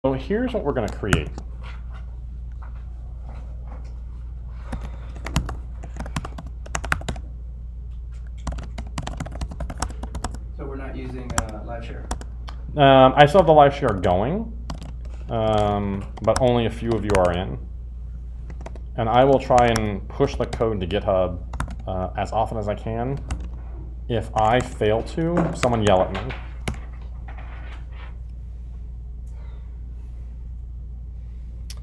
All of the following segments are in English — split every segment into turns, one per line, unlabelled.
So here's what we're going to create.
So we're not using live share?
I still have the live share going, but only a few of you are in. And I will try and push the code to GitHub as often as I can. If I fail to, someone yell at me.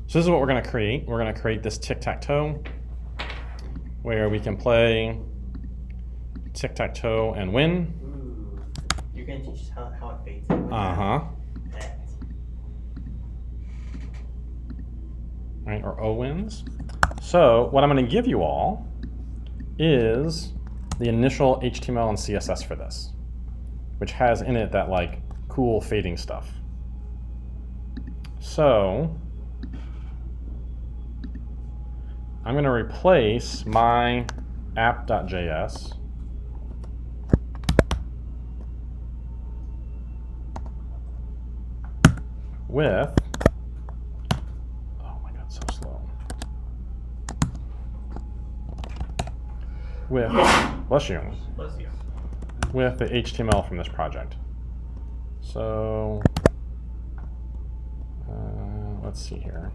So this is what we're going to create. We're going to create this tic-tac-toe where we can play tic-tac-toe and win.
Ooh. You're going to teach us how it fades.
Uh-huh.
Bet.
Right, or O wins. So what I'm going to give you all is the initial HTML and CSS for this, which has in it that like cool fading stuff. So I'm going to replace my app.js with, oh my god, so slow, with, bless you,
Bless you.
with the HTML from this project. So let's see here.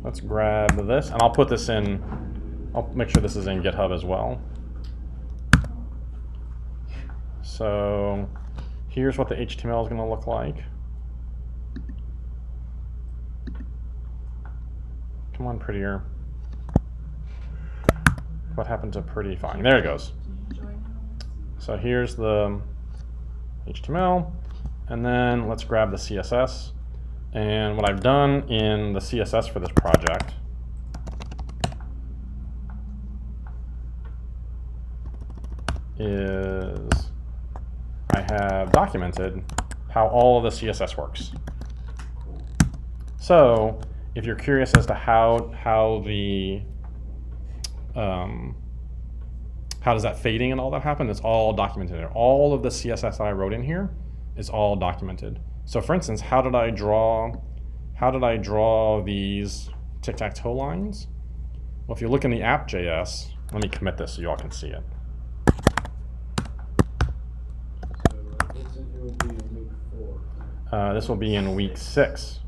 Let's grab this, and I'll put this in, I'll make sure this is in GitHub as well. So here's what the HTML is going to look like. Come on, prettier. What happened to pretty fine? There it goes. So here's the HTML, and then let's grab the CSS. And what I've done in the CSS for this project is I have documented how all of the CSS works. So if you're curious as to how does that fading and all that happen, it's all documented. All of the CSS that I wrote in here is all documented. So for instance, how did I draw these tic-tac-toe lines? Well, if you look in the app.js, let me commit this so you all can see it.
So it will be in week 4.
This will be in week 6.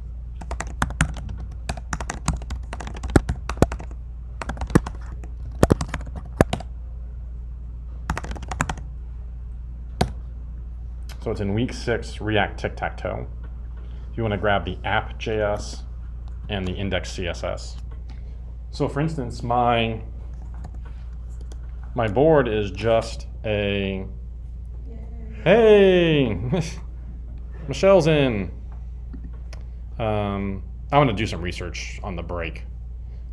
So it's in week 6, React tic-tac-toe. You want to grab the app.js and the index CSS. So for instance, my board is just a, hey, Michelle's in. I'm going to do some research on the break.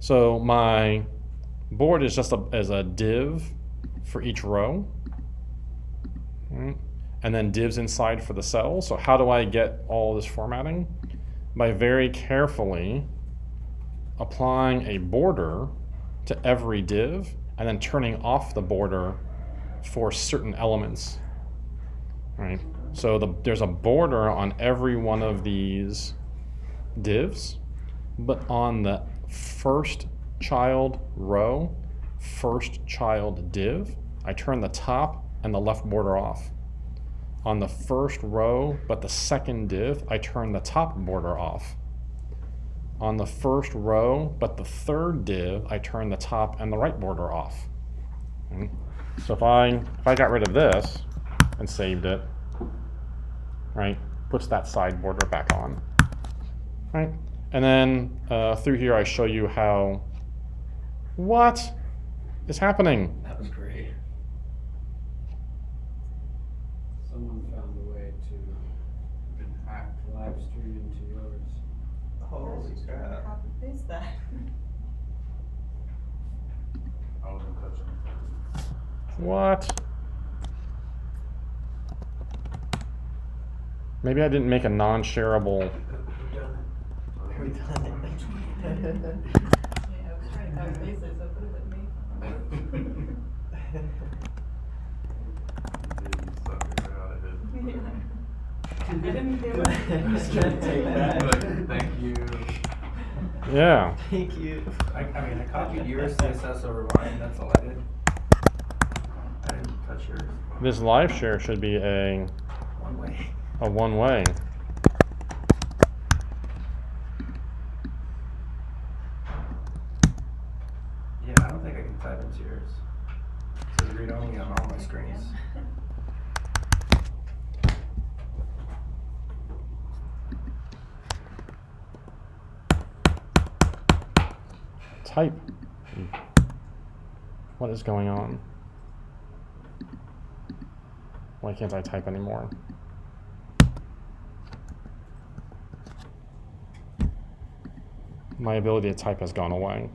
So my board is just as a div for each row. Right? And then divs inside for the cells. So how do I get all this formatting? By very carefully applying a border to every div and then turning off the border for certain elements. Right? So there's a border on every one of these divs, but on the first child row, first child div, I turn the top and the left border off. On the first row, but the second div, I turn the top border off. On the first row, but the third div, I turn the top and the right border off. Okay. So if I got rid of this and saved it, right, puts that side border back on, right? And then through here, I show you how, what is happening?
That was great.
Someone found a way to hack live stream into yours.
Holy crap.
Copy paste that.
I wasn't touching it.
What? Maybe I didn't make a non-shareable.
Are we done?
Yeah, I was trying to copy paste it, so it would have been me.
You sucked it right out of it.
I didn't do it.
Just trying to take that.
Thank you.
Yeah.
Thank you.
I mean, I copied your CSS over mine, that's all I did. I didn't touch yours.
This live share should be a
One way.
one-way.
Yeah, I don't think I can type into yours. It says read only on all my screens.
Type. What is going on? Why can't I type anymore? My ability to type has gone away.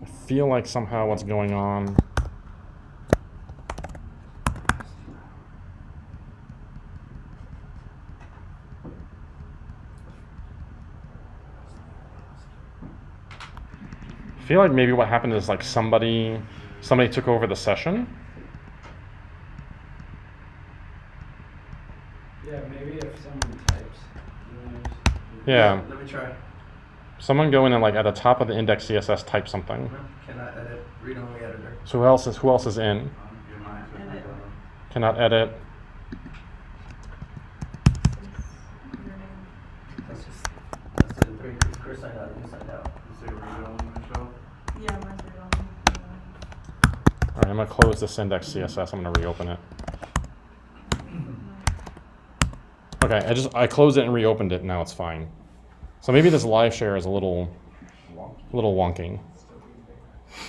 I feel like somehow what's going on. I feel like maybe what happened is like somebody took over the session.
Yeah, maybe if someone types, you know,
Yeah.
Let me try.
Someone go in and like at the top of the index CSS type something.
Cannot edit, read only editor.
So who else is in?
Your mind should
Edit.
have done
Cannot edit.
That's it, three, first sign out, new sign out.
it. You say read only, Michelle?
Yeah, mine's read only.
All right, I'm gonna close this index CSS. I'm gonna reopen it. Okay, I closed it and reopened it. Now it's fine. So maybe this live share is a little wonky.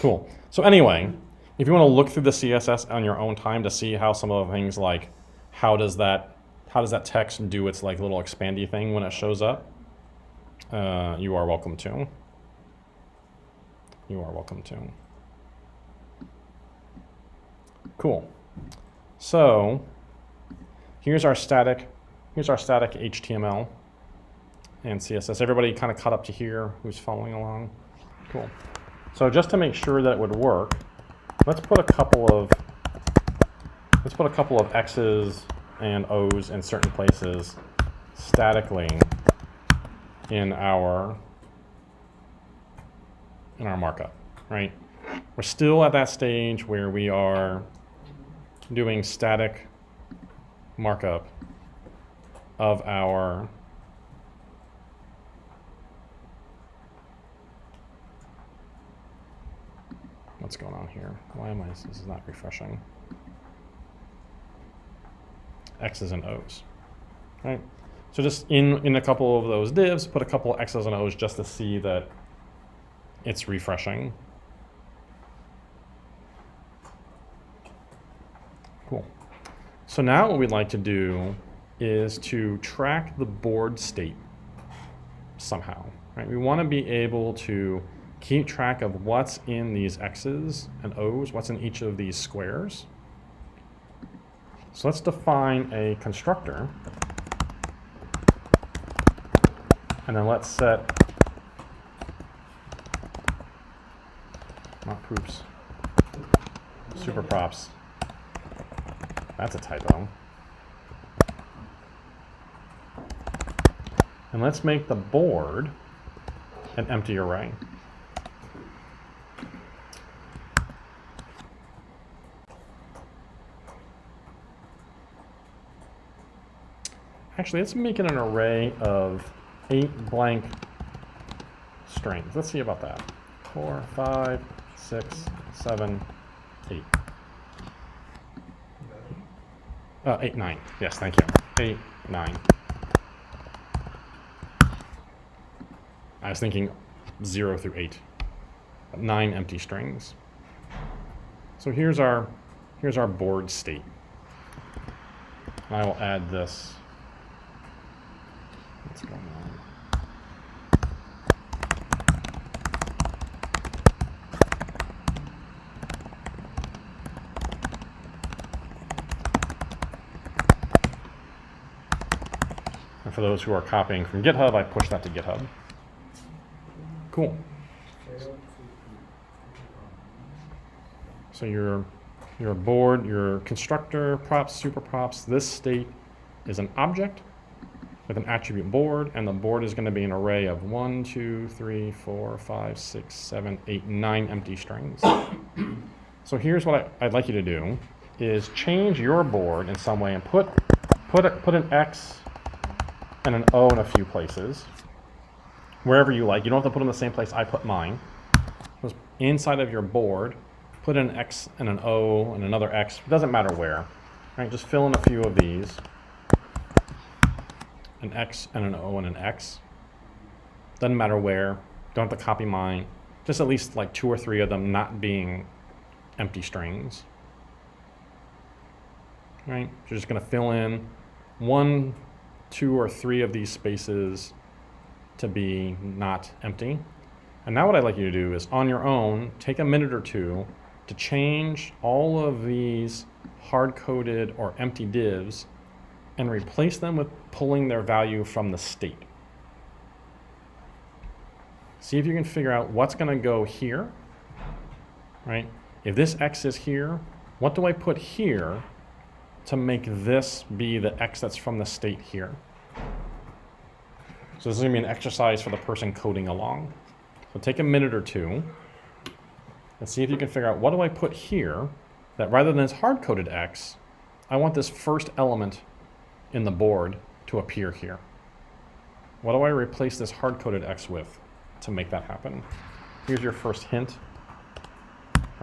Cool. So anyway, if you want to look through the CSS on your own time to see how some of the things like how does that text do its like little expandy thing when it shows up, you are welcome to. You are welcome to. Cool. So here's our static HTML and CSS. Everybody kind of caught up to here who's following along? Cool. So just to make sure that it would work, let's put a couple of X's and O's in certain places statically in our markup, right? We're still at that stage where we are doing static markup of our what's going on here? Why am this is not refreshing. X's and O's, right? So just in a couple of those divs, put a couple of X's and O's just to see that it's refreshing. Cool. So now what we'd like to do is to track the board state somehow, right? We want to be able to keep track of what's in these X's and O's, what's in each of these squares. So let's define a constructor, and then let's set, not poops, super props. That's a typo. And let's make the board an empty array. Actually, let's make it an array of 8 blank strings. Let's see about that. 4, 5, 6, 7, 8. 8, 9. Yes, thank you. 8, 9. I was thinking 0 through 8. 9 empty strings. So here's our board state. And I will add this. What's going on? And for those who are copying from GitHub, I push that to GitHub. Cool. So your board, your constructor, props, super props, this state is an object with an attribute board, and the board is going to be an array of 1, 2, 3, 4, 5, 6, 7, 8, 9 empty strings. So here's what I'd like you to do, is change your board in some way and put an X and an O in a few places, wherever you like. You don't have to put them in the same place I put mine. Just inside of your board, put an X and an O and another X. It doesn't matter where. Right? Just fill in a few of these. An X and an O and an X. Doesn't matter where. Don't have to copy mine. Just at least like 2 or 3 of them not being empty strings. Right? You're just going to fill in 1, 2, or 3 of these spaces to be not empty. And now what I'd like you to do is, on your own, take a minute or two to change all of these hard-coded or empty divs and replace them with pulling their value from the state. See if you can figure out what's going to go here, right? If this X is here, what do I put here to make this be the X that's from the state here? So this is going to be an exercise for the person coding along. So take a minute or two and see if you can figure out, what do I put here that rather than this hard-coded X, I want this first element in the board to appear here. What do I replace this hard-coded X with to make that happen? Here's your first hint.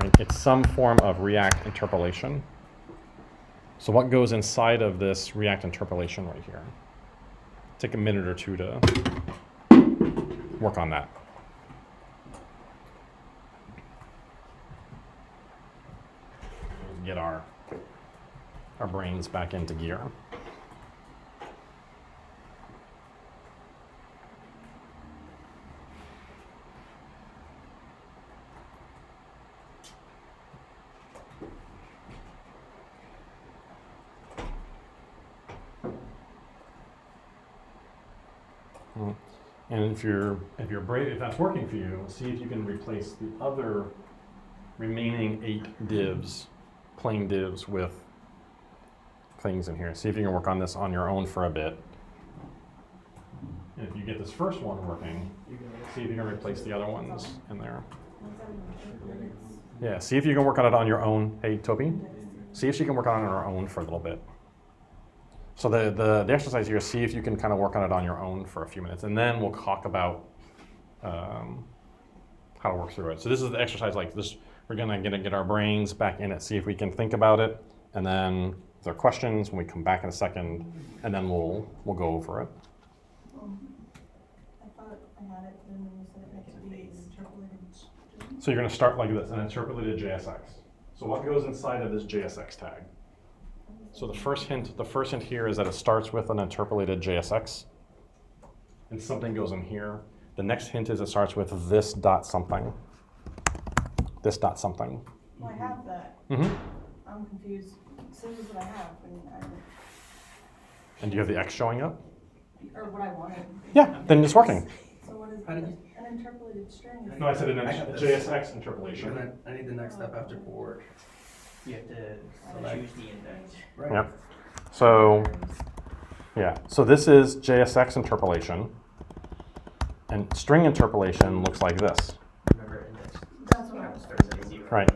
Right? It's some form of React interpolation. So what goes inside of this React interpolation right here? Take a minute or two to work on that. Get our brains back into gear. And if you're brave, if that's working for you, see if you can replace the other remaining 8 divs, plain divs, with things in here. See if you can work on this on your own for a bit. And if you get this first one working, see if you can replace the other ones in there. Yeah, see if you can work on it on your own. Hey, Toby, see if she can work on it on her own for a little bit. So the exercise here is see if you can kind of work on it on your own for a few minutes, and then we'll talk about how to work through it. So this is the exercise like this. We're gonna get our brains back in it, see if we can think about it, and then if there are questions when we come back in a second, and then we'll go over it.
I thought I had it, and then you said it had to be interpolated.
So you're gonna start like this, an interpolated JSX. So what goes inside of this JSX tag? So the first hint here is that it starts with an interpolated JSX, and something goes in here. The next hint is it starts with this dot something. This dot something.
Well, I have that.
Mm-hmm.
I'm confused. So this is what I have,
And do you have the X showing up?
or what I wanted.
Yeah, then it's working.
So what is
How did you-
an interpolated string?
No, I said an
I have this.
JSX interpolation.
And I need the next step after board.
You have to
Select.
choose the index.
Right.
Yep. So, yeah. So this is JSX interpolation. And string interpolation looks like this.
Remember index.
That's what I was
Starts at 0.
Right.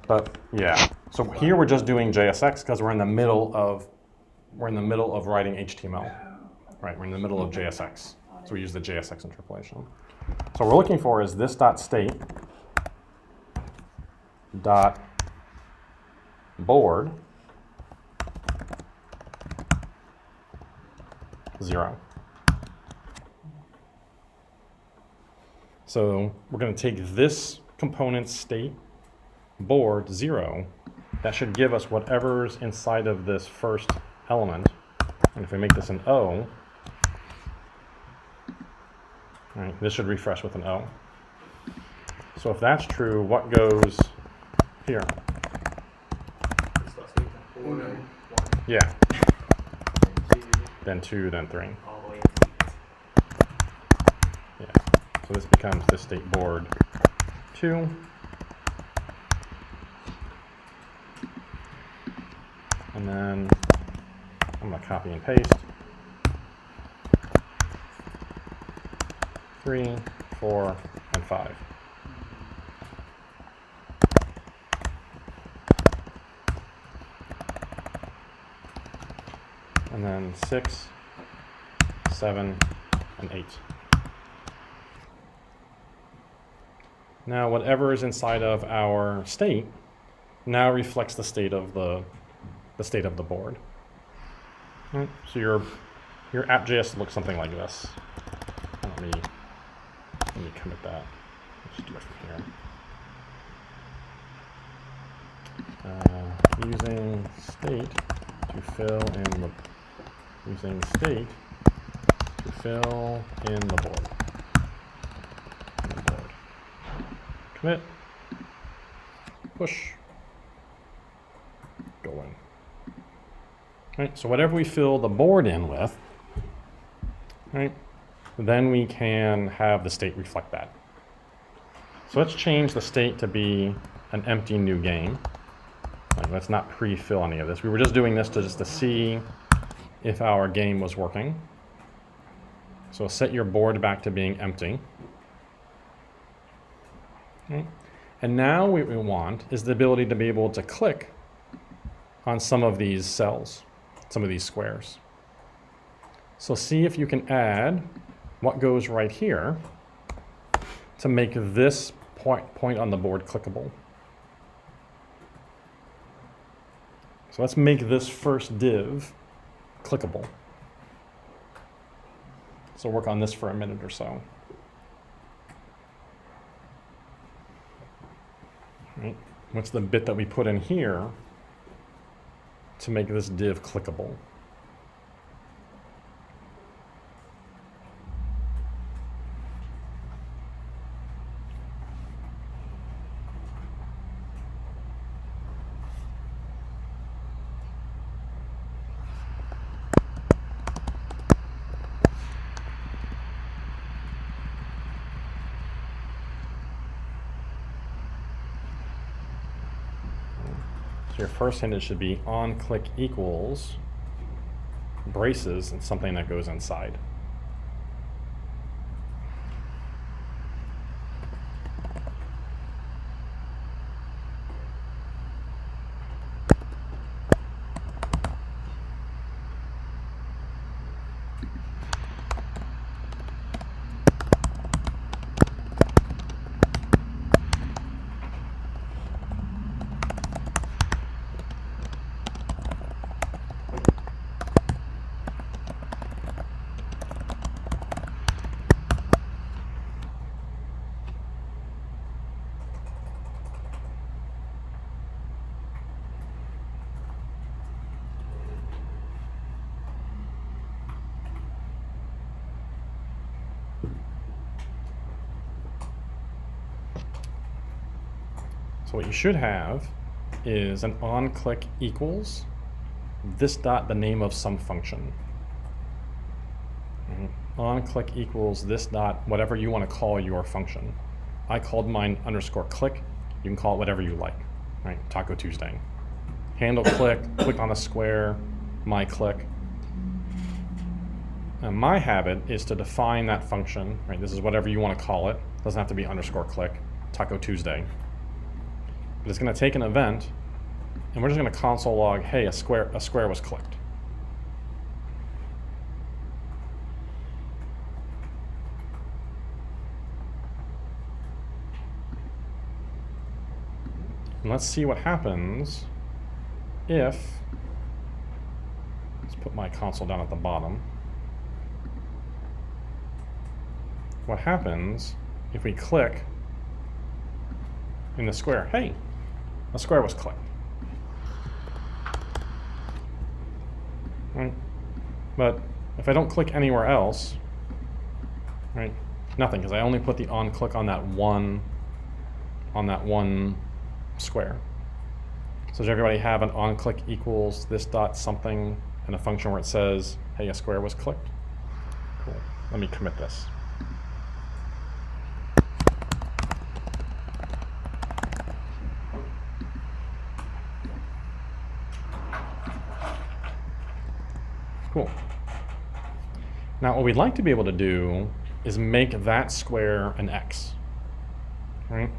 But yeah. So here we're just doing JSX because we're in the middle of writing HTML. Right. We're in the middle of JSX. So we use the JSX interpolation. So what we're looking for is this dot state dot board 0. So we're going to take this component state board 0. That should give us whatever's inside of this first element. And if we make this an O, all right, this should refresh with an O. So if that's true, what goes here?
Uno.
Yeah,
Then 2,
then 2, then 3.
all the way up to
Yeah. So this becomes the state board 2. then I'm going to copy and paste. 3, 4, and 5. And then 6, 7, and 8. Now, whatever is inside of our state now reflects the state of the state of the board. Right, so your app.js looks something like this. Let me commit that. Let's do it from here. Using state to fill in the board. Commit. Push. Go in. Right, so whatever we fill the board in with, right, then we can have the state reflect that. So let's change the state to be an empty new game. Like, let's not pre-fill any of this. We were just doing this to see if our game was working. So set your board back to being empty. Okay. And now what we want is the ability to be able to click on some of these cells, some of these squares. So see if you can add what goes right here to make this point on the board clickable. So let's make this first div clickable. So work on this for a minute or so. Right. What's the bit that we put in here to make this div clickable? So your first hint, it should be on click equals braces and something that goes inside. So what you should have is an on-click equals this dot the name of some function. On-click equals this dot whatever you want to call your function. I called mine underscore click. You can call it whatever you like. Right? Taco Tuesday. Handle click, click on a square, my click. And my habit is to define that function. Right? This is whatever you want to call it. Doesn't have to be underscore click. Taco Tuesday. But it's going to take an event, and we're just going to console log, hey, a square was clicked. And let's see what happens if, let's put my console down at the bottom. What happens if we click in the square? Hey, a square was clicked. Right? But if I don't click anywhere else, right, nothing, because I only put the on click on that one square. So does everybody have an on click equals this dot something and a function where it says, hey, a square was clicked? Cool. Let me commit this. Cool. Now what we'd like to be able to do is make that square an x, right?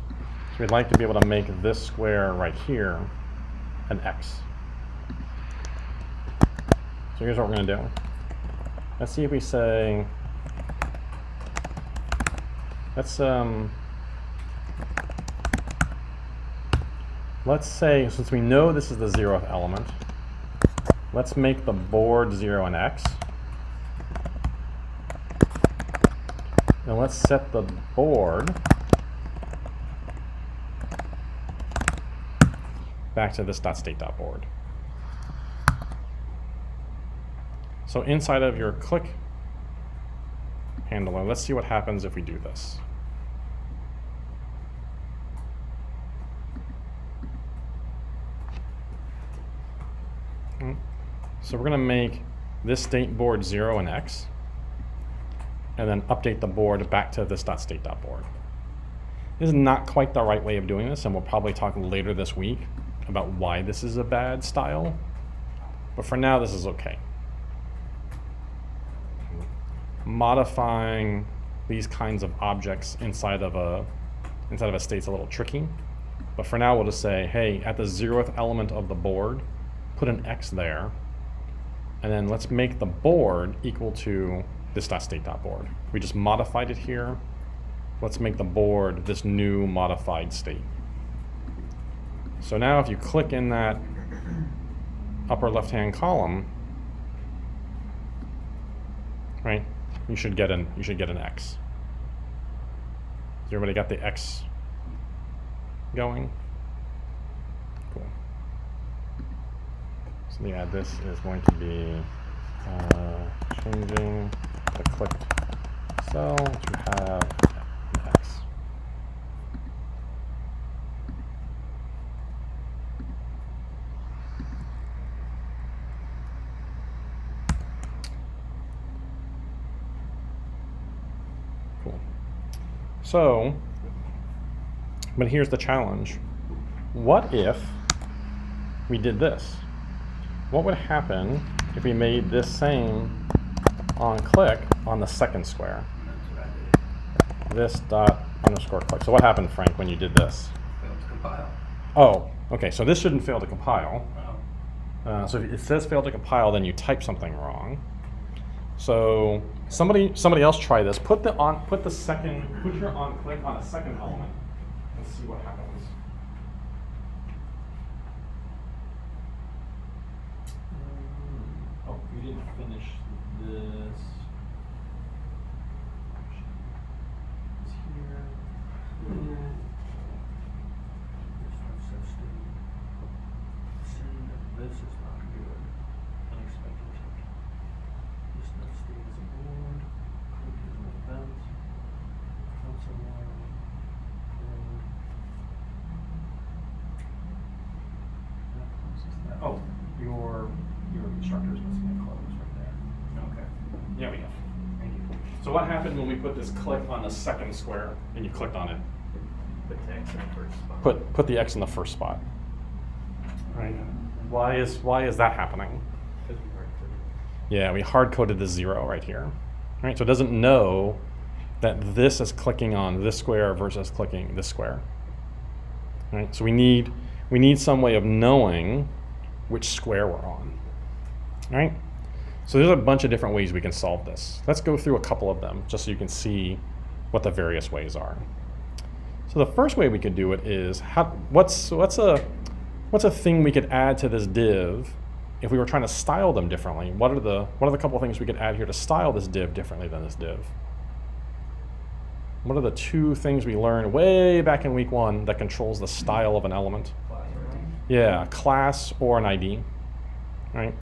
So we'd like to be able to make this square right here an x. So here's what we're going to do. Let's see if we say, let's say, since we know this is the 0th element, let's make the board 0 and x. And let's set the board back to this .state.board. So inside of your click handler, let's see what happens if we do this. So we're going to make this state board 0 and x, and then update the board back to this .state.board. This is not quite the right way of doing this, and we'll probably talk later this week about why this is a bad style. But for now, this is okay. Modifying these kinds of objects inside of a state's a little tricky. But for now, we'll just say, hey, at the 0th element of the board, put an x there, and then let's make the board equal to this .state.board. We just modified it here. Let's make the board this new modified state. So now if you click in that upper left-hand column, right, you should get an x. Has everybody got the x going? Cool. So the add this is going to be changing the clicked cell to have an x. Cool. So, but here's the challenge. What if we did this? What would happen if we made this same on click on the second square?
That's what I did.
This dot underscore click. So what happened, Frank, when you did this?
Failed to compile.
Oh, okay, so this shouldn't fail to compile.
Oh.
So if it says fail to compile, then you type something wrong. So somebody else try this. Put your on click on a second element and see what happens. Oh, you didn't finish this. It's here.
This is not good. Unexpected change. This next state is a board. Click is an event. Console line. Board. That closes that. Oh, your constructor is missing a close right there. Okay.
Yeah, we go.
Thank you.
So what happened when we put this click on the second square and you clicked on it?
Put the X in the first spot.
Put the X in the first spot. Right. Why is that happening?
Because we hard-coded.
Yeah, we hard-coded the 0 right here. Right, so it doesn't know that this is clicking on this square versus clicking this square. Right, so we need some way of knowing which square we're on. Right? So there's a bunch of different ways we can solve this. Let's go through a couple of them just so you can see what the various ways are. So the first way we could do it is what's a thing we could add to this div if we were trying to style them differently? What are the couple of things we could add here to style this div differently than this div? What are the two things we learned way back in week 1 that controls the style of an element? Yeah, a class or an ID, right?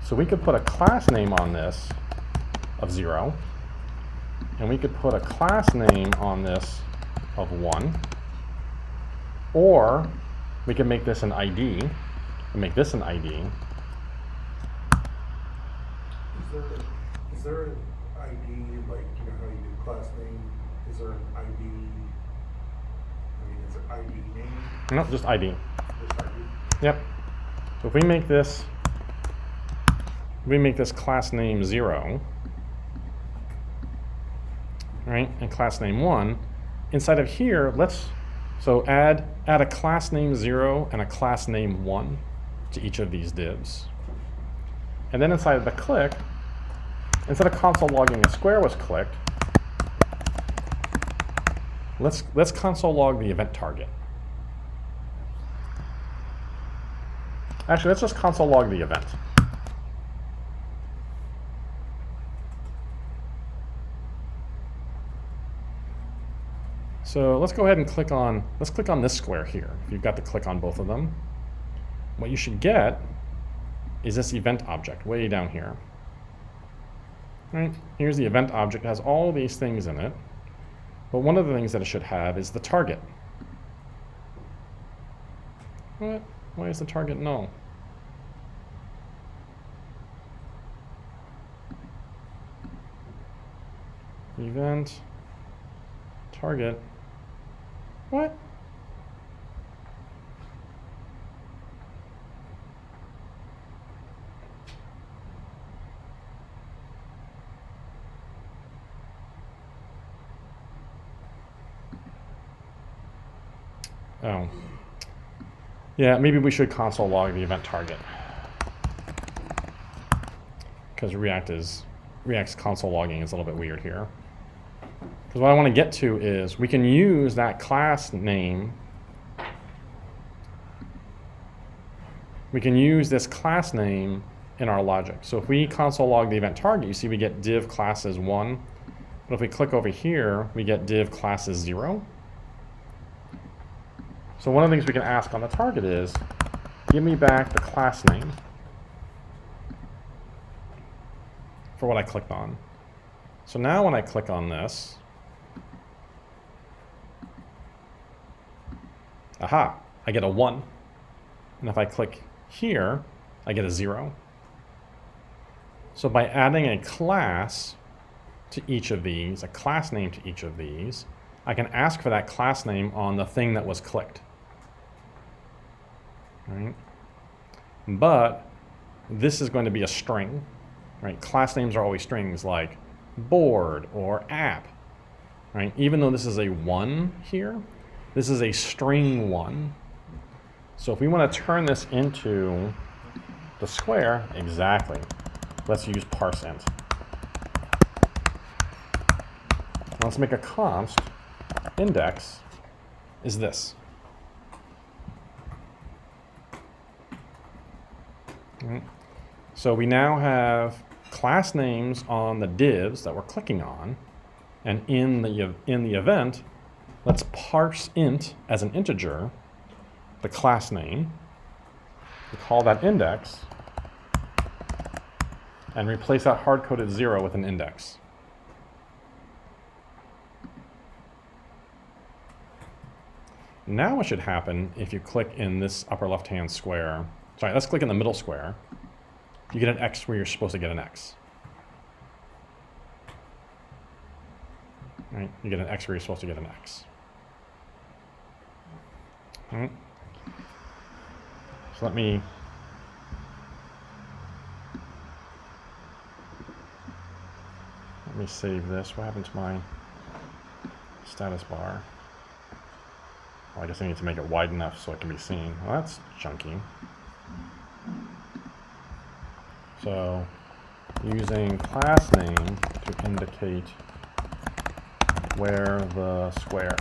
So we could put a class name on this of 0, and we could put a class name on this of 1, or we can make this an ID, and make this an ID.
Is there an ID, like, you know how you do class name? Is there an ID? I mean, is it ID name?
No, just ID.
Just ID?
Yep. So if we make this we make this class name 0, right, and class name 1. Inside of here, so add a class name 0 and a class name 1 to each of these divs. And then inside of the click, instead of console logging a square was clicked, let's console log the event target. Actually, let's just console log the event. So let's go ahead and click on this square here. If you've got to click on both of them, what you should get is this event object way down here. Right? Here's the event object. It has all these things in it. But one of the things that it should have is the target. What? Why is the target null? Event target. What? Oh. Yeah, maybe we should console log the event target. Because React's console logging is a little bit weird here. Because what I want to get to is we can use that class name. We can use this class name in our logic. So if we console log the event target, you see we get div classes 1. But if we click over here, we get div classes 0. So one of the things we can ask on the target is, give me back the class name for what I clicked on. So now when I click on this, aha, I get a 1. And if I click here, I get a 0. So by adding a class to each of these, a class name to each of these, I can ask for that class name on the thing that was clicked. Right? But this is going to be a string. Right? Class names are always strings like board or app. Right? Even though this is a 1 here, this is a string 1. So if we want to turn this into the square, exactly, let's use parseInt. Let's make a const index is this. Right. So we now have class names on the divs that we're clicking on, and in the event, let's parse int as an integer the class name. We call that index, and replace that hard-coded 0 with an index. Now what should happen if you click in this upper left-hand square, sorry, let's click in the middle square, you get an X where you're supposed to get an X. Right? You get an X where you're supposed to get an X. Right? So let me save this. What happened to my status bar? Oh, I guess I need to make it wide enough so it can be seen. Well, that's chunky. So using class name to indicate where the square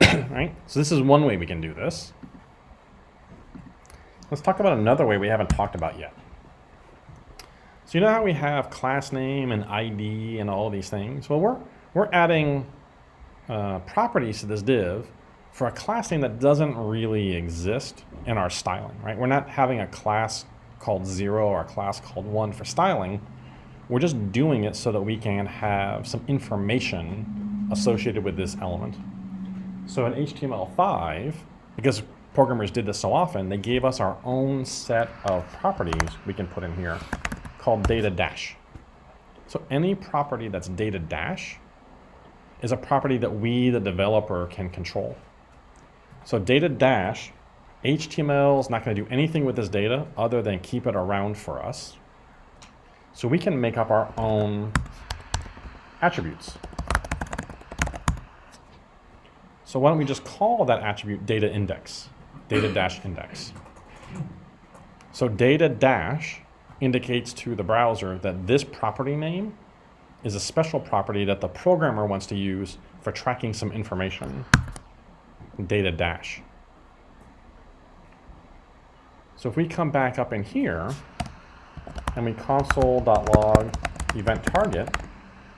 is. Right? So this is one way we can do this. Let's talk about another way we haven't talked about yet. So you know how we have class name and ID and all of these things? Well, we're adding properties to this div for a class name that doesn't really exist in our styling, right? We're not having a class called 0 or a class called 1 for styling. We're just doing it so that we can have some information associated with this element. So in HTML5, because programmers did this so often, they gave us our own set of properties we can put in here called data dash. So any property that's data dash is a property that we, the developer, can control. So data dash, HTML is not going to do anything with this data other than keep it around for us. So we can make up our own attributes. So why don't we just call that attribute data index, data dash index. So data dash indicates to the browser that this property name is a special property that the programmer wants to use for tracking some information. Data dash. So if we come back up in here and we console.log event target,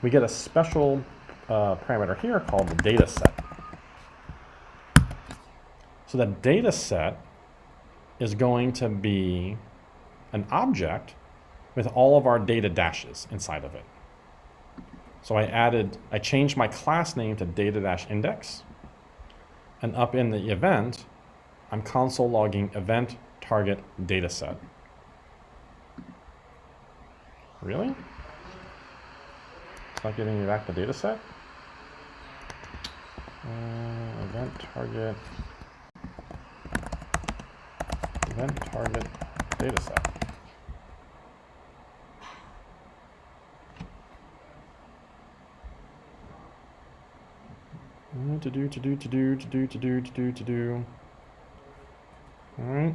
we get a special parameter here called the data set. So the data set is going to be an object with all of our data dashes inside of it. So I changed my class name to data dash index, and up in the event, I'm console logging event target data set. Really? It's not giving me back the data set? Event target data set. To do. All right.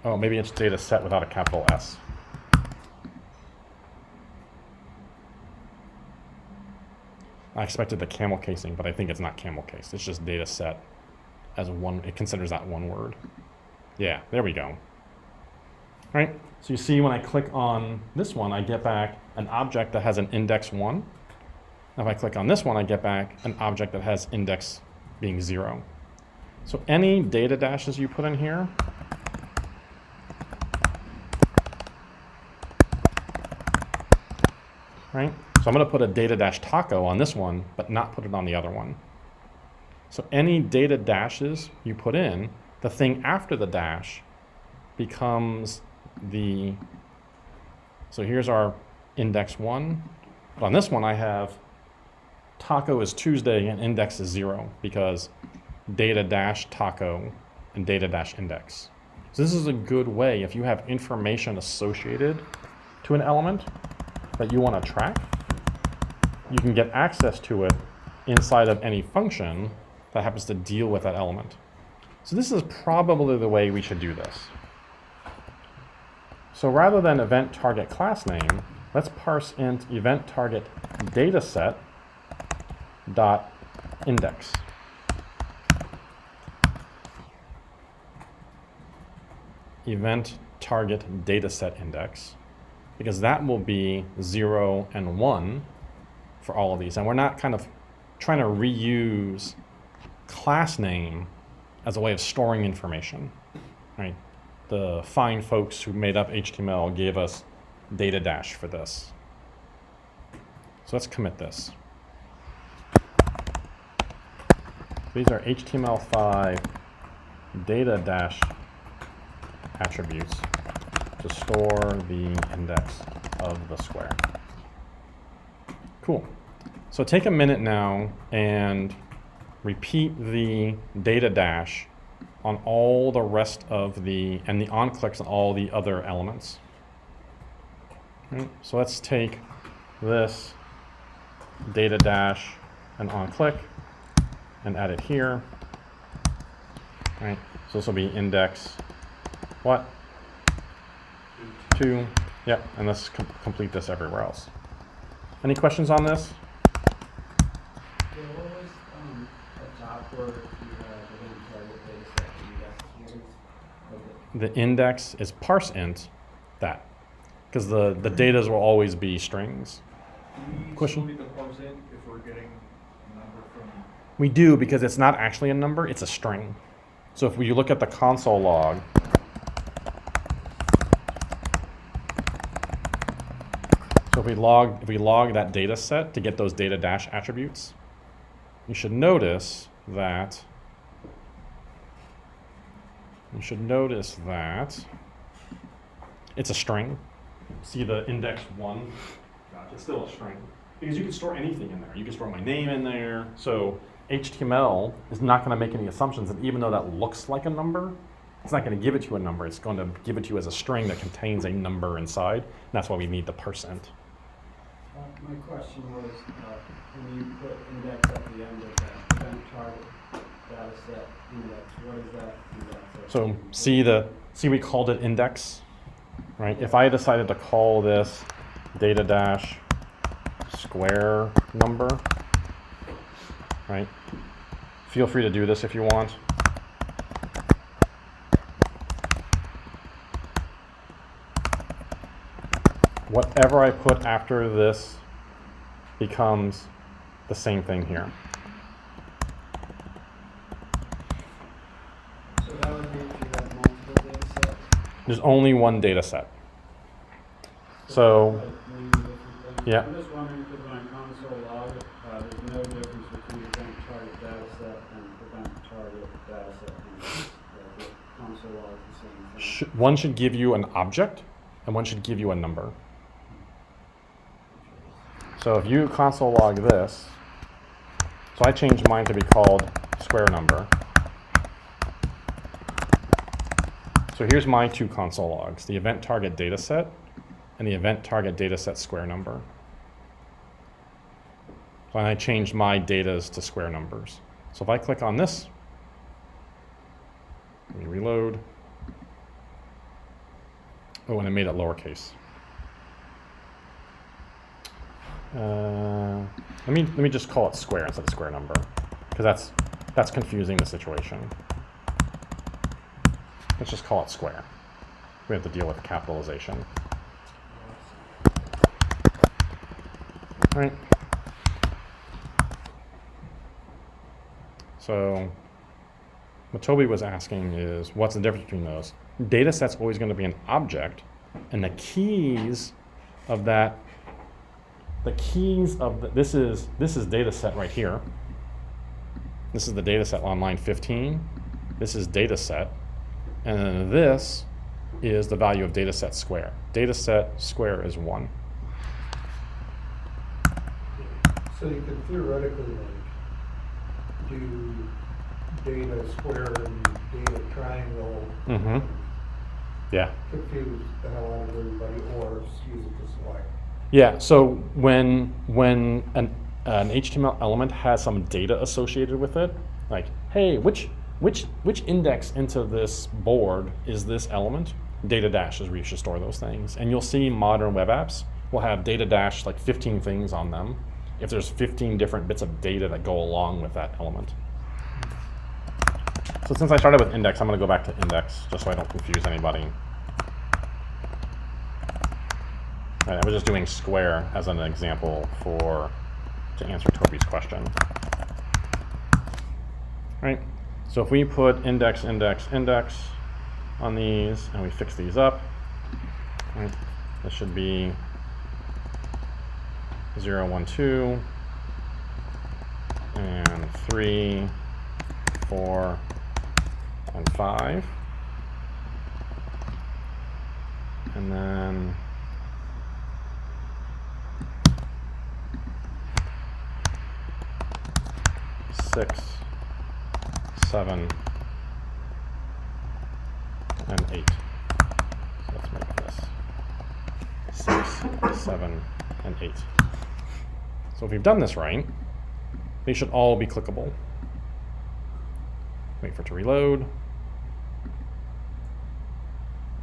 Oh, maybe it's data set without a capital S. I expected the camel casing, but I think it's not camel case. It's just data set as one. It considers that one word. Yeah, there we go. All right. So you see when I click on this one, I get back an object that has an index 1. If I click on this one, I get back an object that has index being 0. So any data dashes you put in here, right? So I'm going to put a data dash taco on this one, but not put it on the other one. So any data dashes you put in, the thing after the dash becomes the, so here's our index 1. But on this one, I have taco is Tuesday and index is 0 because data dash taco and data dash index. So this is a good way if you have information associated to an element that you want to track, you can get access to it inside of any function that happens to deal with that element. So this is probably the way we should do this. So rather than event target class name, let's parse int event target dataset dot index. Event target dataset index, because that will be 0 and 1 for all of these. And we're not kind of trying to reuse class name as a way of storing information, right? The fine folks who made up HTML gave us data dash for this. So let's commit this. These are HTML5 data dash attributes to store the index of the square. Cool. So take a minute now and repeat the data dash on all the rest of the, and the onclicks on all the other elements. Right, so let's take this data dash and onclick and add it here. Right, so this will be index what? 2. Yep, and let's complete this everywhere else. Any questions on this?
Yeah, what was the top word you had the hidden target data set index was?
The index is parse int that, because the datas will always be strings.
Do we
Question?
still need to parse in if we're getting a number from?
We do, because it's not actually a number, it's a string. So if you look at the console log, so if we log that data set to get those data dash attributes, you should notice that it's a string. See the index 1? It's still a string. Because you can store anything in there. You can store my name in there. So HTML is not going to make any assumptions that even though that looks like a number, It's not going to give it to you a number. It's going to give it to you as a string that contains a number inside. And that's why we need the %.
My question was, when you put index at the end of that event target data set index, what is that index?
So see we called it index, right? If I decided to call this data dash square number, right? Feel free to do this if you want. Whatever I put after this becomes the same thing here.
So that would be if you have multiple data sets?
There's only one data set. So,
Like, meaning different things?
yeah.
I'm just wondering, because when I console log it, there's no difference between event target data set and event target data set index. The console log is the same thing.
One should give you an object, and one should give you a number. So if you console log this, so I changed mine to be called square number. So here's my two console logs, the event target data set and the event target data set square number. So I changed my datas to square numbers. So if I click on this, let me reload. Oh, and I made it lowercase. Let me just call it square instead of square number, because that's confusing the situation. Let's just call it square. We have to deal with capitalization. All right. So what Toby was asking is, what's the difference between those? Data set's always going to be an object, and the keys of that. The keys of this is data set right here. This is the data set on line 15. This is data set. And then this is the value of data set square. Data set square is 1.
So you could theoretically like do data square and data triangle.
Mm-hmm. Yeah.
Confuse the hell out of everybody, or just use it to select.
Yeah, so when an HTML element has some data associated with it, like, hey, which index into this board is this element? Data dash is where you should store those things. And you'll see modern web apps will have data dash, like 15 things on them, if there's 15 different bits of data that go along with that element. So since I started with index, I'm going to go back to index, just so I don't confuse anybody. All right, I was just doing square as an example to answer Toby's question. All right, so if we put index, index, index on these, and we fix these up, right, this should be 0, 1, 2, and 3, 4, and 5. And then six, 7, and 8. So let's make this 6, 7, and 8. So if we've done this right, they should all be clickable. Wait for it to reload.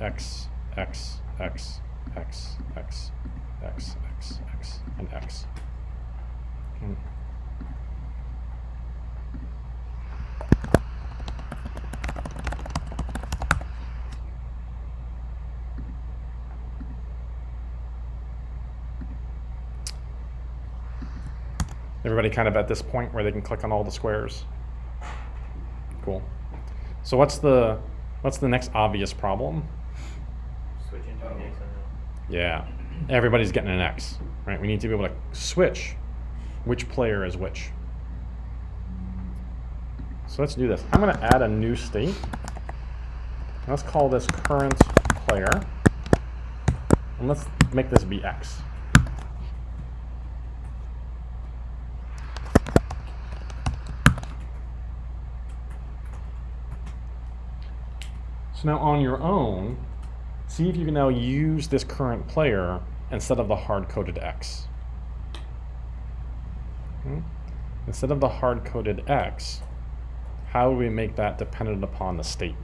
X, X, X, X, X, X, X, X, and X. Okay. Everybody kind of at this point where they can click on all the squares? Cool. So what's the next obvious problem?
Switch into an X and
Yeah, everybody's getting an X, right? We need to be able to switch which player is which. So let's do this. I'm going to add a new state. Let's call this current player. And let's make this be X. So So now on your own, see if you can now use this current player instead of the hard-coded X. Okay. Instead of the hard-coded X, how do we make that dependent upon the state?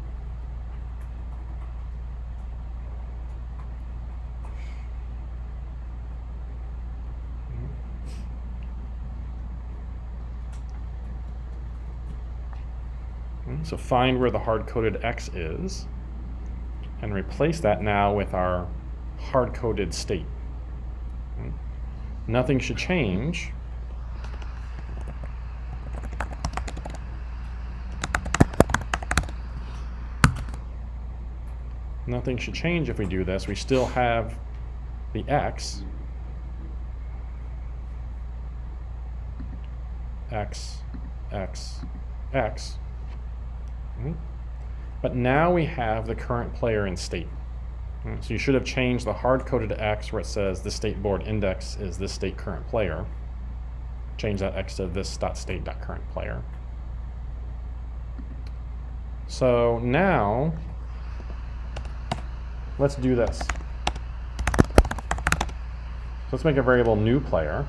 So find where the hard-coded X is and replace that now with our hard-coded state. Nothing should change. Nothing should change if we do this. We still have the X. X, X, X. But now we have the current player in state. So you should have changed the hard-coded X where it says the state board index is this state current player. Change that X to this .state.current player. So now, let's do this. So let's make a variable new player.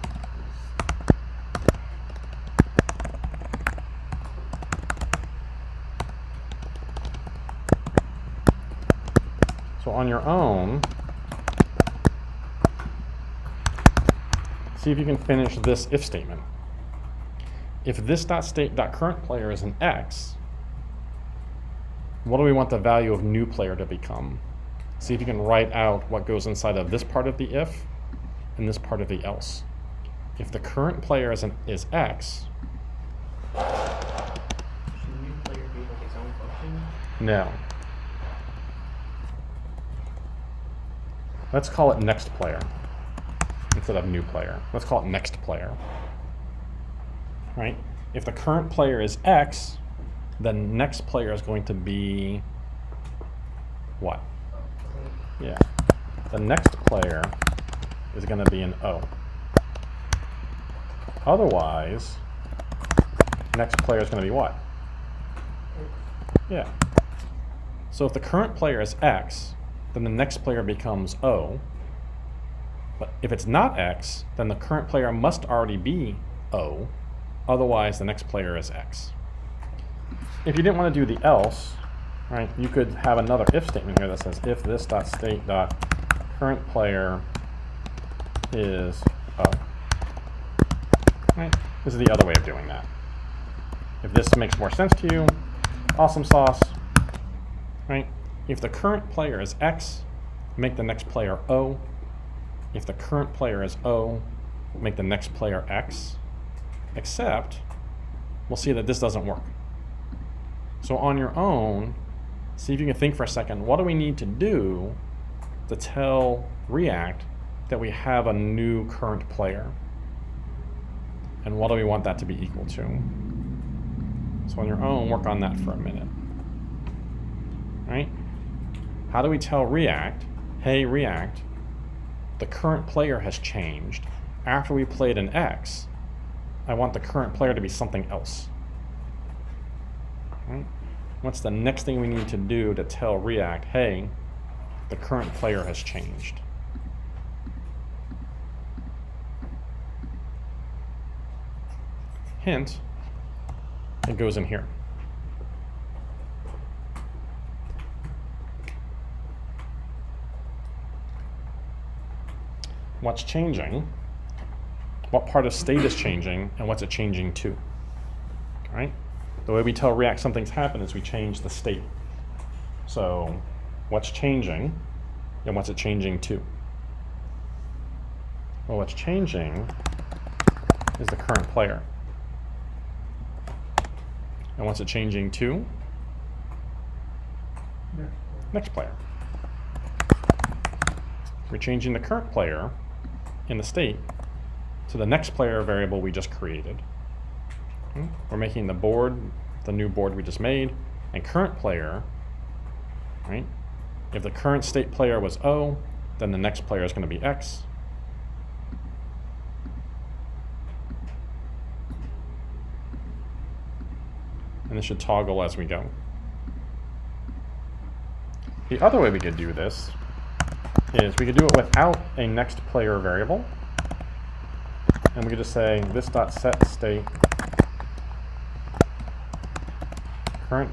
So on your own, see if you can finish this if statement. If this .state.current player is an X, what do we want the value of new player to become? See if you can write out what goes inside of this part of the if and this part of the else. If the current player is X,
Should new player be like its own function?
no. Let's call it next player instead of new player. Let's call it next player. Right? If the current player is X, then next player is going to be what? Yeah. The next player is going to be an O. Otherwise, next player is going to be what? Yeah. So if the current player is X, then the next player becomes O. But if it's not X, then the current player must already be O. Otherwise, the next player is X. If you didn't want to do the else, right, you could have another if statement here that says if this .state.current player is O. Right? This is the other way of doing that. If this makes more sense to you, awesome sauce, right? If the current player is X, make the next player O. If the current player is O, make the next player X. Except, we'll see that this doesn't work. So on your own, see if you can think for a second, what do we need to do to tell React that we have a new current player? And what do we want that to be equal to? So on your own, work on that for a minute. Right? How do we tell React, hey React, the current player has changed. After we played an X, I want the current player to be something else. Right? What's the next thing we need to do to tell React, hey, the current player has changed? Hint, it goes in here. What's changing? What part of state is changing, and what's it changing to? Right? The way we tell React something's happened is we change the state. So, what's changing, and what's it changing to? Well, what's changing is the current player. And what's it changing to? Next player. We're changing the current player in the state to the next player variable we just created. Okay. We're making the board, the new board we just made, and current player, right? If the current state player was O, then the next player is going to be X. And this should toggle as we go. The other way we could do this is we could do it without a next player variable. And we could just say this dot set state current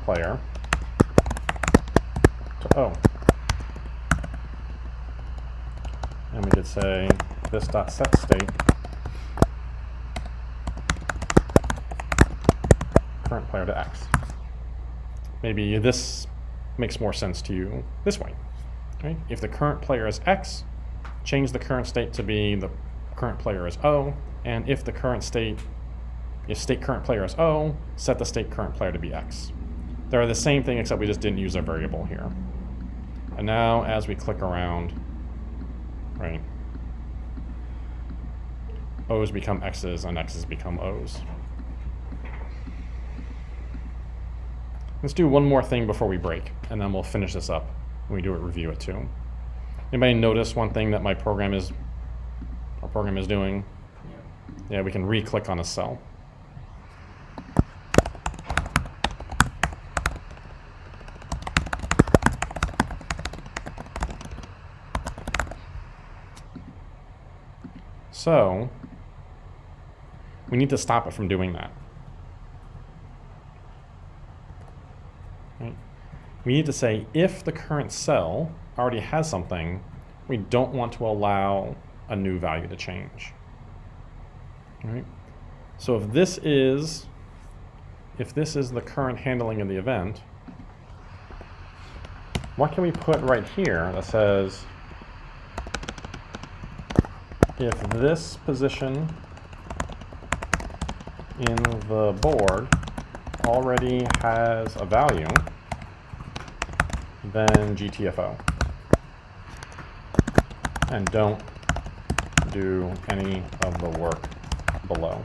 player to O. And we could say this dot set state current player to X. Maybe this makes more sense to you this way. Right? If the current player is X, change the current state to be the current player is O, and if state current player is O, set the state current player to be X. They're the same thing except we just didn't use a variable here. And now as we click around, right, O's become X's and X's become O's. Let's do one more thing before we break, and then we'll finish this up when we do it, review it too. Anybody notice one thing that our program is doing? Yeah, we can re-click on a cell. So we need to stop it from doing that. Right? We need to say if the current cell already has something, we don't want to allow a new value to change. Right? So if this is the current handling of the event, what can we put right here that says if this position in the board already has a value, then GTFO. And don't do any of the work below.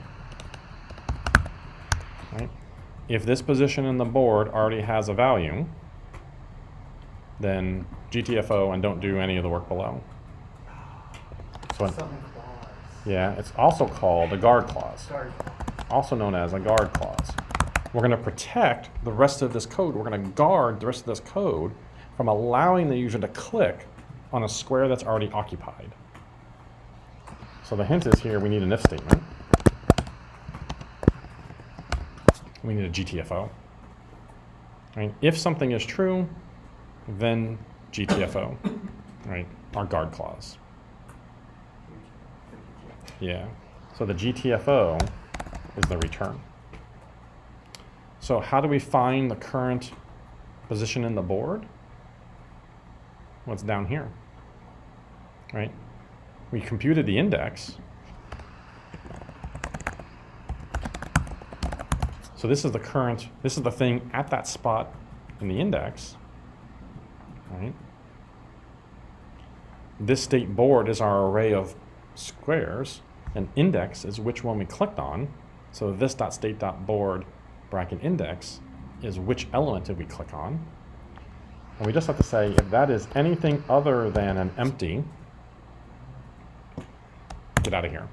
Right? If this position in the board already has a value, then GTFO and don't do any of the work below. So yeah, it's also called a guard clause, also known as a guard clause. We're going to protect the rest of this code. We're going to guard the rest of this code from allowing the user to click on a square that's already occupied. So the hint is here we need an if statement. We need a GTFO. Right? If something is true, then GTFO, right? Our guard clause. Yeah. So the GTFO is the return. So how do we find the current position in the board? What's down here, right? We computed the index. So this is the thing at that spot in the index, right? This state board is our array of squares, and index is which one we clicked on. So this.state.board bracket index is which element did we click on. And we just have to say if that is anything other than an empty, get out of here.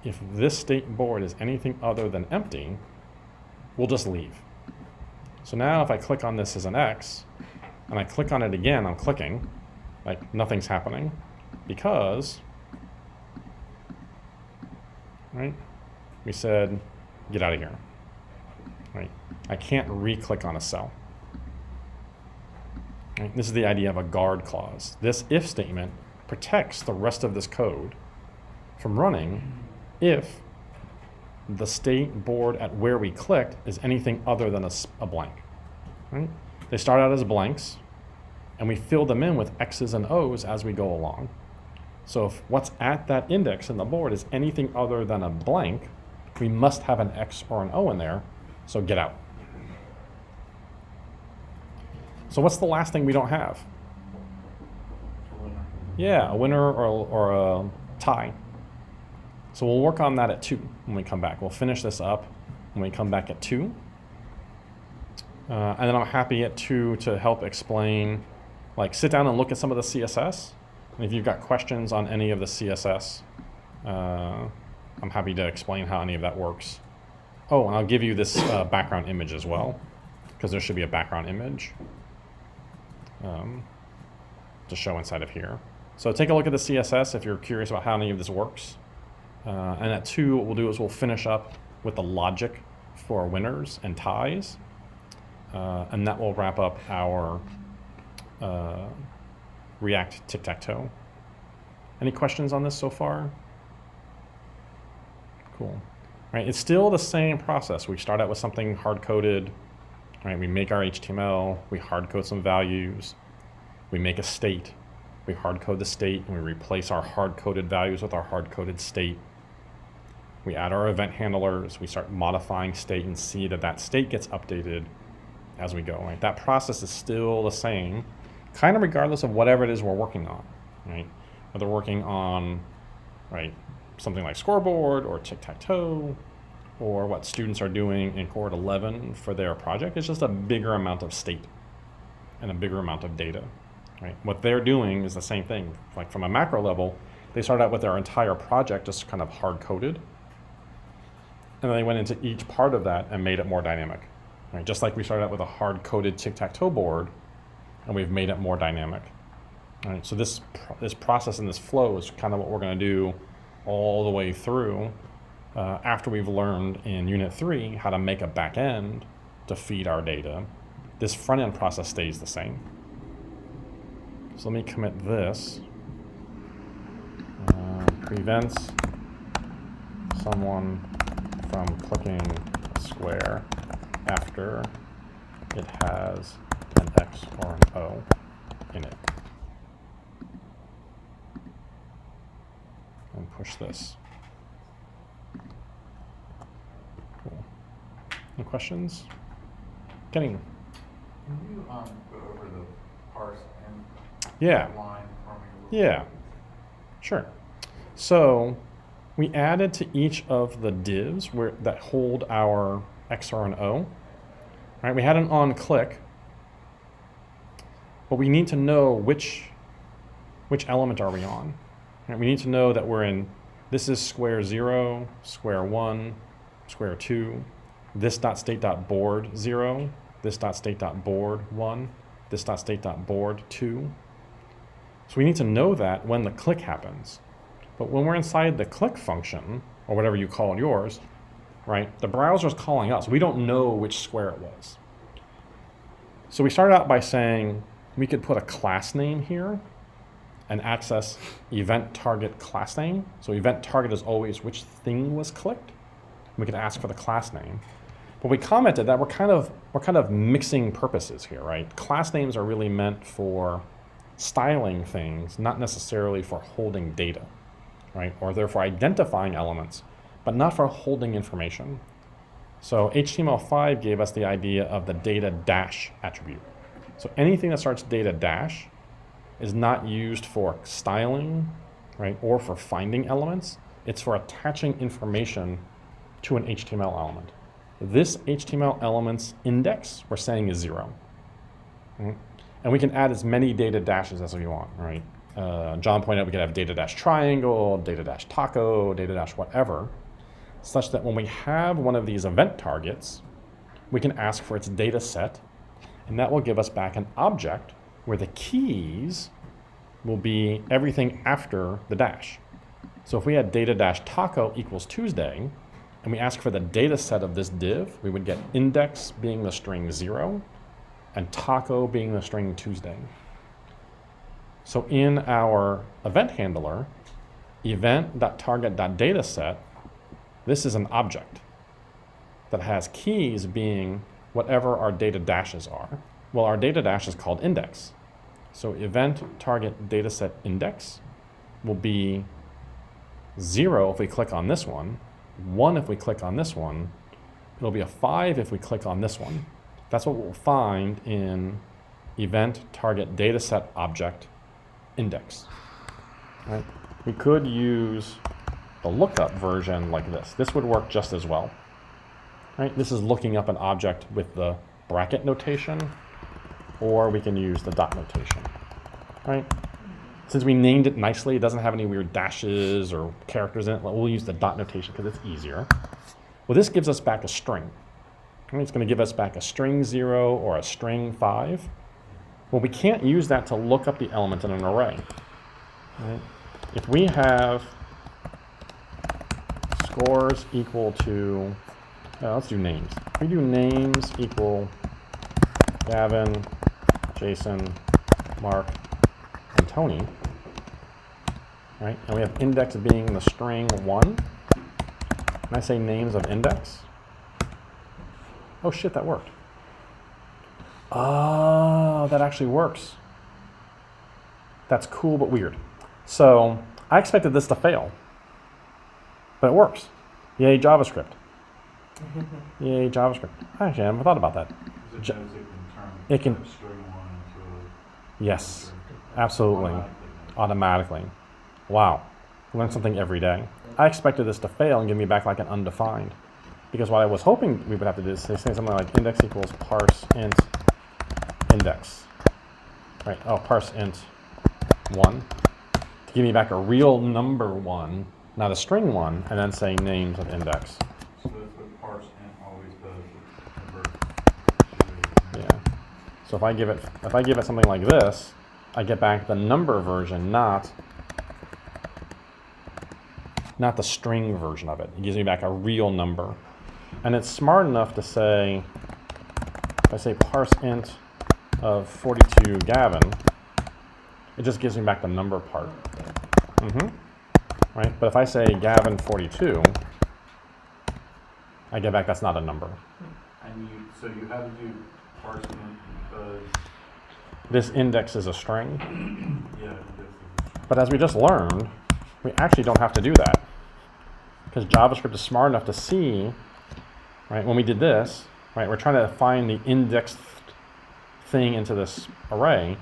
If this state board is anything other than empty, we'll just leave. So now if I click on this as an X, and I click on it again, I'm clicking, like nothing's happening, because, right, we said, get out of here, right? I can't re-click on a cell. Right? This is the idea of a guard clause. This if statement protects the rest of this code from running if the state board at where we clicked is anything other than a blank. Right? They start out as blanks, and we fill them in with X's and O's as we go along. So if what's at that index in the board is anything other than a blank, we must have an X or an O in there, so get out. So what's the last thing we don't have? Yeah, a winner or a tie. So we'll work on that at 2 when we come back. We'll finish this up when we come back at 2. And then I'm happy at 2 to help explain, like sit down and look at some of the CSS. And if you've got questions on any of the CSS, I'm happy to explain how any of that works. Oh, and I'll give you this background image as well. because there should be a background image to show inside of here. So take a look at the CSS if you're curious about how any of this works. And at 2, what we'll do is we'll finish up with the logic for winners and ties. And that will wrap up our React tic-tac-toe. Any questions on this so far? Cool. Right, it's still the same process. We start out with something hard-coded. Right, we make our HTML, we hard-code some values, we make a state, we hard-code the state, and we replace our hard-coded values with our hard-coded state. We add our event handlers, we start modifying state and see that that state gets updated as we go. Right? That process is still the same, kind of regardless of whatever it is we're working on. Right? Whether we're working on something like Scoreboard or tic-tac-toe, or what students are doing in Cohort 11 for their project, it's just a bigger amount of state and a bigger amount of data. Right? What they're doing is the same thing. Like from a macro level, they started out with their entire project just kind of hard-coded, and then they went into each part of that and made it more dynamic. Right? Just like we started out with a hard-coded tic-tac-toe board, and we've made it more dynamic. Right? So this process and this flow is kind of what we're going to do all the way through after we've learned in Unit 3 how to make a back end to feed our data. This front end process stays the same. So let me commit this. Prevents someone from clicking a square after it has an X or an O in it. And push this. Cool. Any questions? Kenny?
Can you go over the parse and
Yeah.
line for me a little
Yeah.
bit?
Sure. So we added to each of the divs that hold our X or an O. Right? We had an on click, but we need to know which element are we on. Right? We need to know that we're in, this is square 0, square 1, square 2, this dot state dot board 0, this dot state dot board 1, this dot state dot board 2. So we need to know that when the click happens. But when we're inside the click function, or whatever you call yours, right, the browser's calling us. We don't know which square it was. So we started out by saying we could put a class name here and access event target class name. So event target is always which thing was clicked. We could ask for the class name. But we commented that we're kind of mixing purposes here, right? Class names are really meant for styling things, not necessarily for holding data, right? Or they're for identifying elements, but not for holding information. So HTML5 gave us the idea of the data dash attribute. So anything that starts data dash is not used for styling, right? Or for finding elements. It's for attaching information to an HTML element. This HTML element's index, we're saying, is 0. Right? And we can add as many data dashes as we want, right? John pointed out we could have data dash triangle, data dash taco, data dash whatever, such that when we have one of these event targets, we can ask for its data set, and that will give us back an object where the keys will be everything after the dash. So if we had data dash taco equals Tuesday, and we ask for the data set of this div, we would get index being the string 0, and taco being the string Tuesday. So in our event handler, event.target.dataset, this is an object that has keys being whatever our data dashes are. Well, our data dash is called index. So event target dataset index will be 0 if we click on this one, 1 if we click on this one, it'll be a 5 if we click on this one. That's what we'll find in event target dataset object index. Right? We could use the lookup version like this. This would work just as well. Right? This is looking up an object with the bracket notation, or we can use the dot notation. Right? Since we named it nicely, it doesn't have any weird dashes or characters in it, we'll use the dot notation because it's easier. Well, this gives us back a string. And it's going to give us back a string 0 or a string 5. Well, we can't use that to look up the element in an array. Right? If we have scores equal to, let's do names. If we do names equal Gavin, Jason, Mark, and Tony, right? And we have index being the string 1. And I say names of index. Oh shit, that worked. Oh, that actually works. That's cool but weird. So I expected this to fail, but it works. Yay, JavaScript. Yay, JavaScript. Actually, I never thought about that.
It
Ja-
knows it can turn
it can-
a string one into
Yes, absolutely. Automatically. Wow. Learn something every day. I expected this to fail and give me back like an undefined. Because what I was hoping we would have to do is say something like index equals parse int index. Right, oh, parse int 1. To give me back a real number 1, not a string 1, and then say names of index.
So that's what parse int always does. It converts
Yeah. So if I give it something like this, I get back the number version, not the string version of it. It gives me back a real number. And it's smart enough to say, if I say parse int of 42 Gavin, it just gives me back the number part. Right? But if I say Gavin 42, I get back that's not a number.
And so you have to do parse int because,
This index is a string.
yeah, this is
But as we just learned, we actually don't have to do that. Because JavaScript is smart enough to see, right, when we did this, right, we're trying to find the indexed thing into this array,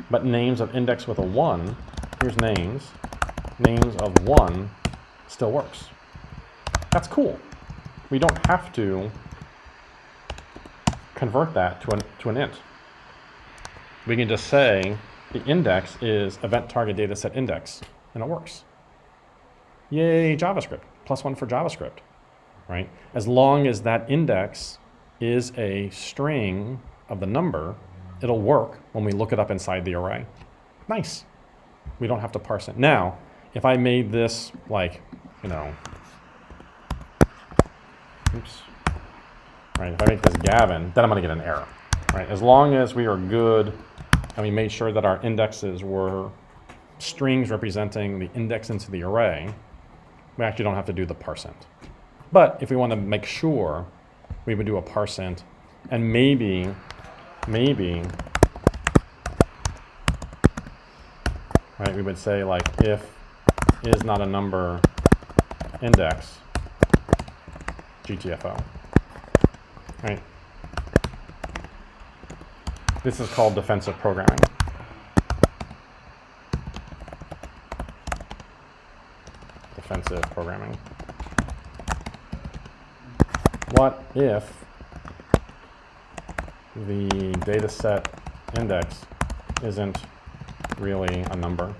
but names of index with a 1, here's names of 1 still works. That's cool. We don't have to convert that to an int. We can just say the index is event target data set index, and it works. Yay, JavaScript. +1 for JavaScript, right? As long as that index is a string of the number, it'll work when we look it up inside the array. Nice. We don't have to parse it. Now, if I made this like, oops, right, if I make this Gavin, then I'm gonna get an error, right? As long as we are good and we made sure that our indexes were strings representing the index into the array, we actually don't have to do the parseInt. But if we want to make sure, we would do a parseInt, and maybe, right, we would say like if is not a number index GTFO, right? This is called defensive programming. Defensive programming. What if the data set index isn't really a number?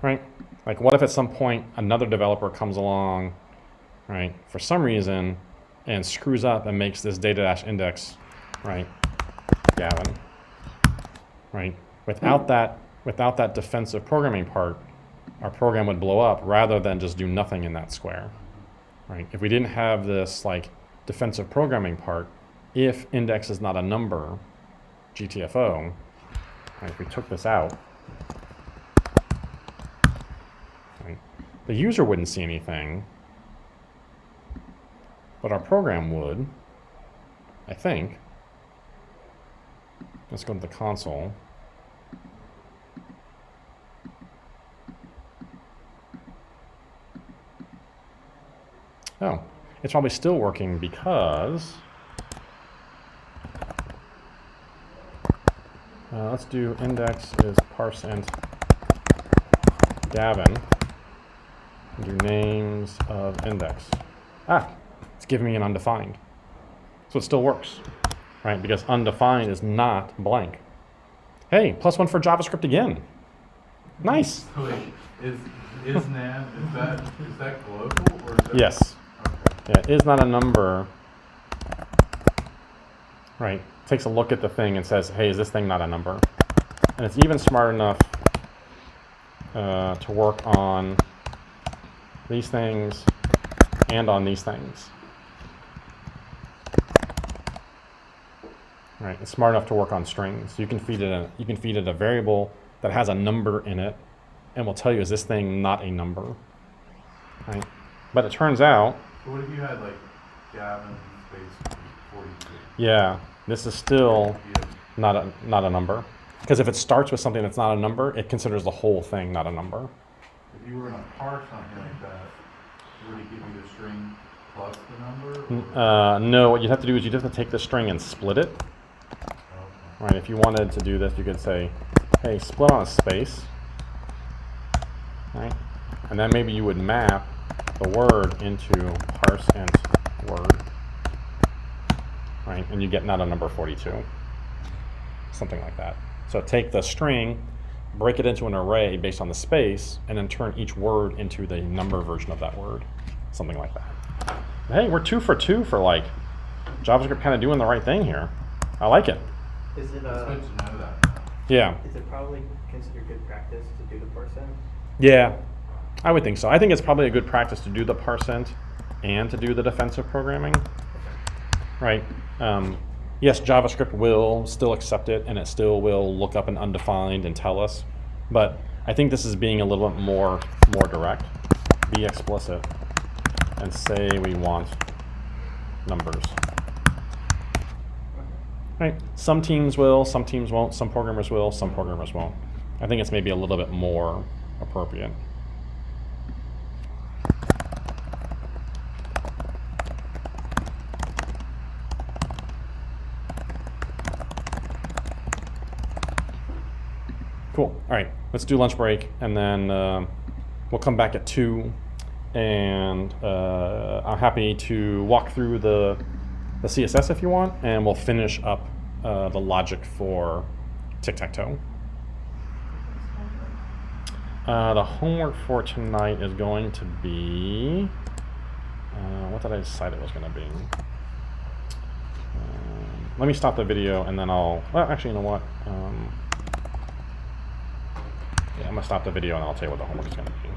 Right? Like what if at some point another developer comes along, right, for some reason and screws up and makes this data-index, right, Gavin, right? Without that defensive programming part, our program would blow up rather than just do nothing in that square, right? If we didn't have this like defensive programming part, if index is not a number, GTFO, right, if we took this out, right, the user wouldn't see anything, but our program would, I think. Let's go to the console. Oh, it's probably still working because let's do index is parseInt Gavin. Do names of index. It's giving me an undefined. So it still works, right? Because undefined is not blank. Hey, +1 for JavaScript again. Nice.
So wait, is nav, is that global or is that?
Yes.
Okay.
Yeah, is not a number right, takes a look at the thing and says, hey, is this thing not a number? And it's even smart enough to work on these things and on these things. Right, it's smart enough to work on strings. You can feed it a variable that has a number in it, and will tell you, is this thing not a number? Right, but it turns out,
So what if you had like Gavin space 42?
yeah, this is still
You have-
not a number, because if it starts with something that's not a number, it considers the whole thing not a number.
If you were gonna parse something like that, would it give you the string plus the number? or-
No, what you'd have to do is you'd have to take the string and split it.
Okay.
Right, if you wanted to do this, you could say, hey, split on a space, right? And then maybe you would map the word into parse int word, right? And you get not a number 42, something like that. So take the string, break it into an array based on the space, and then turn each word into the number version of that word, something like that. Hey, we're 2 for 2 for like JavaScript kind of doing the right thing here. I like it.
Is it
It's good to know that.
Yeah.
is it probably considered good practice to do the parseint?
Yeah, I would think so. I think it's probably a good practice to do the parseint and to do the defensive programming, right? Yes, JavaScript will still accept it, and it still will look up an undefined and tell us. But I think this is being a little bit more direct. Be explicit and say we want numbers. Right? Some teams will, some teams won't. Some programmers will, some programmers won't. I think it's maybe a little bit more appropriate. Cool. All right, let's do lunch break, and then we'll come back at 2, and I'm happy to walk through the CSS if you want, and we'll finish up the logic for tic-tac-toe. The homework for tonight is going to be, what did I decide it was going to be? Let me stop the video, and then well, actually, you know what? Yeah, I'm going to stop the video, and I'll tell you what the homework is going to be.